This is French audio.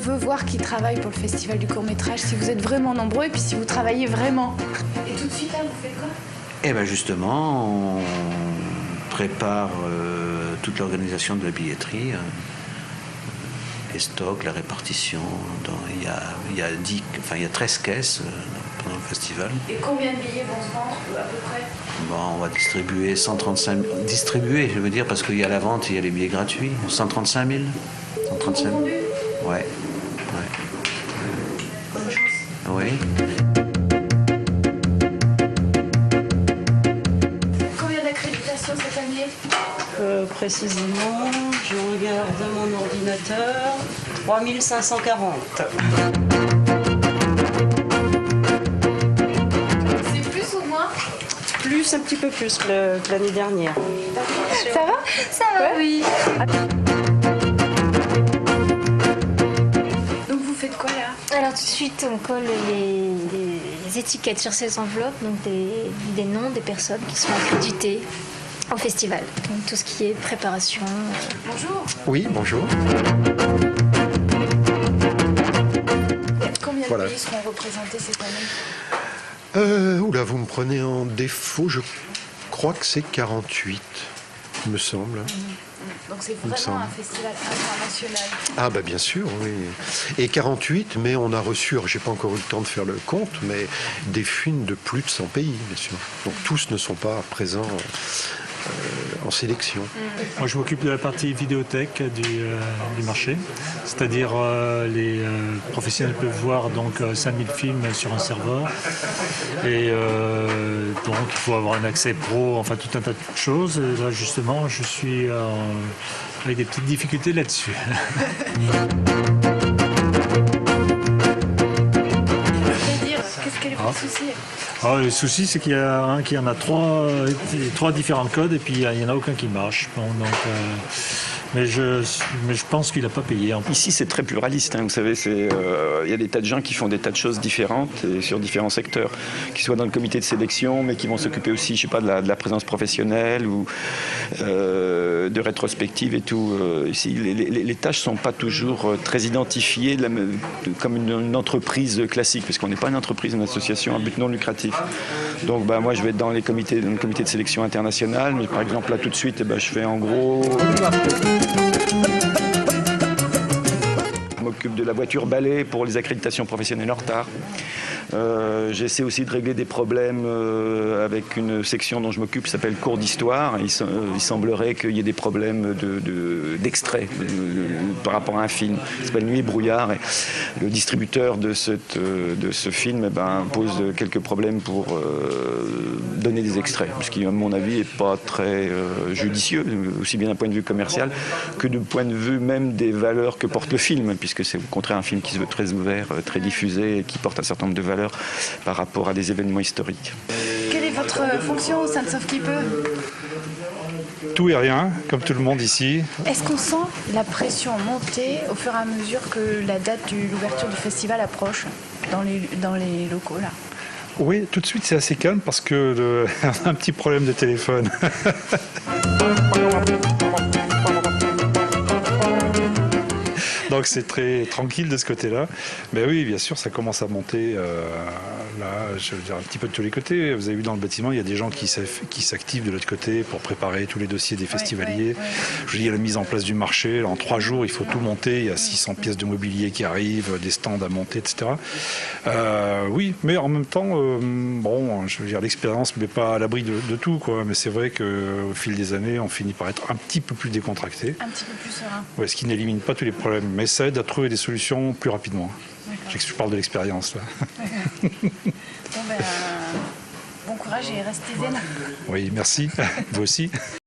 veut voir qui travaille pour le festival du court-métrage, si vous êtes vraiment nombreux et puis si vous travaillez vraiment. Et tout de suite là, vous faites quoi? Eh bien justement, on prépare toute l'organisation de la billetterie, les stocks, la répartition. Il y a 13 caisses pendant le festival. Et combien de billets vont se vendre à peu près? Bon, on va distribuer 135 000. Distribuer, je veux dire, parce qu'il y a la vente, il y a les billets gratuits. 135 000. 135 000. Ouais. Bonne chance. Oui. Combien d'accréditations cette année? Précisément, je regarde mon ordinateur, 3540. C'est plus ou moins? Plus, un petit peu plus que l'année dernière. Ça va? Ça va, oui. Donc vous faites quoi là? Alors tout de suite, on colle les étiquettes sur ces enveloppes, donc des noms des personnes qui sont accréditées au festival. Donc tout ce qui est préparation. Bonjour. Oui, bonjour. Combien Voilà. de pays seront représentés cette année? Oula, vous me prenez en défaut, je crois que c'est 48, il me semble. Donc c'est Il me vraiment semble. un festival international. Ah bah bien sûr, oui. Et 48, mais on a reçu, alors j'ai pas encore eu le temps de faire le compte, mais des films de plus de 100 pays, bien sûr. Donc tous ne sont pas présents en sélection. Moi, je m'occupe de la partie vidéothèque du marché, c'est-à-dire les professionnels peuvent voir donc 5000 films sur un serveur et donc il faut avoir un accès pro, enfin tout un tas de choses. Et là, justement, je suis avec des petites difficultés là-dessus. C'est-à-dire, qu'est-ce qu'est le souci? Alors, le souci, c'est qu'il y en a trois différents codes et puis il n'y en a aucun qui marche. Bon, donc, mais je pense qu'il n'a pas payé. Ici, c'est très pluraliste. Vous savez, il y a des tas de gens qui font des tas de choses différentes et sur différents secteurs, qui soient dans le comité de sélection, mais qui vont s'occuper aussi, je sais pas, de la présence professionnelle ou de rétrospective et tout. Ici, les tâches sont pas toujours très identifiées comme une entreprise classique, parce qu'on n'est pas une entreprise, une association à but non lucratif. Donc, moi, je vais être dans le comité de sélection internationale, mais par exemple, là, tout de suite, je fais en gros... Je m'occupe de la voiture balai pour les accréditations professionnelles en retard. J'essaie aussi de régler des problèmes avec une section dont je m'occupe qui s'appelle cours d'histoire. Il semblerait qu'il y ait des problèmes d'extrait par rapport à un film. Ça s'appelle Nuit et brouillard. Et le distributeur de ce film pose quelques problèmes pour donner des extraits, ce qui, à mon avis, n'est pas très judicieux, aussi bien d'un point de vue commercial que du point de vue même des valeurs que porte le film, puisque c'est au contraire un film qui se veut très ouvert, très diffusé, et qui porte un certain nombre de valeurs par rapport à des événements historiques. Quelle est votre fonction au sein de Sauve qui peut? Tout et rien, comme tout le monde ici. Est-ce qu'on sent la pression monter au fur et à mesure que la date de l'ouverture du festival approche dans les locaux là? Oui, tout de suite c'est assez calme parce que on a un petit problème de téléphone. Donc c'est très tranquille de ce côté-là. Mais oui, bien sûr, ça commence à monter là, je veux dire, un petit peu de tous les côtés. Vous avez vu dans le bâtiment, il y a des gens qui s'activent de l'autre côté pour préparer tous les dossiers des festivaliers. Je vous dis, il y a la mise en place du marché. En 3 jours, il faut tout monter. Il y a 600 pièces de mobilier qui arrivent, des stands à monter, etc. Oui, mais en même temps, bon, je veux dire, l'expérience ne met pas à l'abri de tout, quoi. Mais c'est vrai qu'au fil des années, on finit par être un petit peu plus décontracté. Un petit peu plus serein. Ouais, ce qui n'élimine pas tous les problèmes, mais ça aide à trouver des solutions plus rapidement. Je parle de l'expérience, là. Bon, bon courage et restez zen. Oui, merci. Vous aussi.